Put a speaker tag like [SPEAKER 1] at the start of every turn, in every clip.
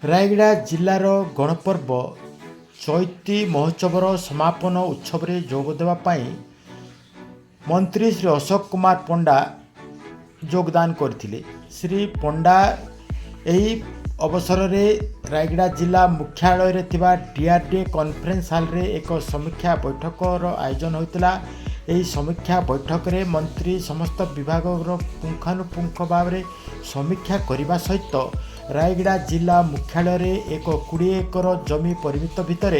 [SPEAKER 1] रायगड़ा जिलार गणपर्व चैती महोत्सवर समापन उत्सव में जोगदेवाई मंत्री श्री अशोक कुमार पंडा योगदान करथिले। श्री पंडा यही अवसर में रायगड़ा जिला मुख्यालय रे थिबा डीआरडीए कॉन्फ्रेंस हॉल रे एक समीक्षा बैठकर आयोजन होता। यही समीक्षा बैठक रे मंत्री समस्त विभाग पुंखानुपुंख भाव में समीक्षा करने सहित रायगड़ा जिला मुख्यालय रे एक 20 एकर जमी परिमित भितर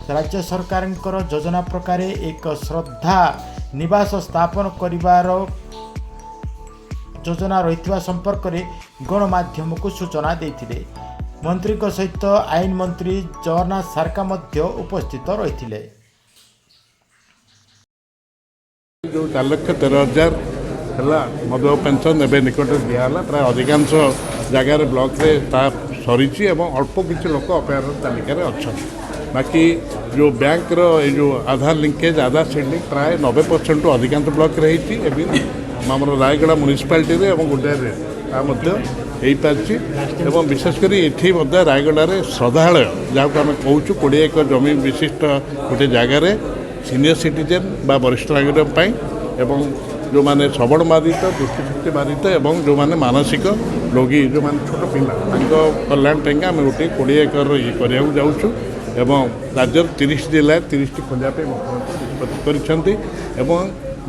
[SPEAKER 1] राज्य सरकार योजना प्रकार एक श्रद्धा निवास स्थापन करिवार योजना रही संपर्क में गणमाध्यम को सूचना देते। मंत्री सहित आईन मंत्री जगन्नाथ सारका उपस्थित रही।
[SPEAKER 2] जो 4,13,000 है मधुबाबू पेंशन एवं निकट दिहला प्राय अधिकांश जगार ब्लॉक रे सरी अल्प किसी लोक अपेयर तालिकार अच्छा। बाकी जो बैंक जो आधार लिंकेज आधार सीडिंग प्राय 90% टू अधिकांश ब्लॉक रही आम रायगड़ा म्यूनिसिपालिटी गुंडारे हो पार्टी। विशेषकर ये रायगड़ा श्रद्धालय जहाँ को आम कहूँ 20 एकर जमी विशिष्ट गोटे जगार सीनियर सिटीजेन बा वरिष्ठ नागरिक एवं जो माने श्रवण बाधित दृष्टिशक्ति बाधित एवं जो माने मानसिक रोगी जो माने छोट पिला कल्याण पाई आम गोटे 20 एकर ये करने जाऊँ एवं राज्य 30 जिले 30 खोजापी मुख्यमंत्री कर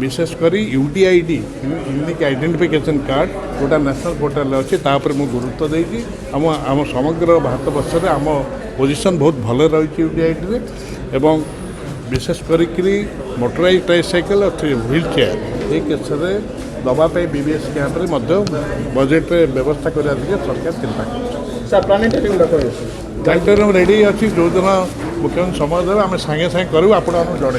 [SPEAKER 2] विशेषकर यूडीआईडी यूनिक आइडेंटिफिकेशन कार्ड गोटा नेशनल पोर्टाल अच्छी मुझे गुरुत्व देगी। आम समग्र भारत वर्ष में आम पोजिशन बहुत भल रही यूडीआईडी एवं विशेष करी मोटराइज ट्राइसाइकेल और व्हील चेयर ये केस दवाई बीबीएस कैंप बजेट व्यवस्था करने सरकार चिंता कर प्लानेटोरियम रेडी अच्छी जो दिन मुख्यमंत्री समय देवे आम सागे सागे करूँ आप जन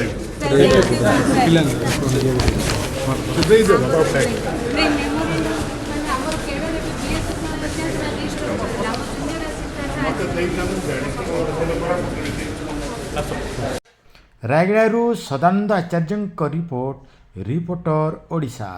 [SPEAKER 1] रायगड़ारू सदानंद आचार्य रिपोर्ट रिपोर्टर ओडिशा।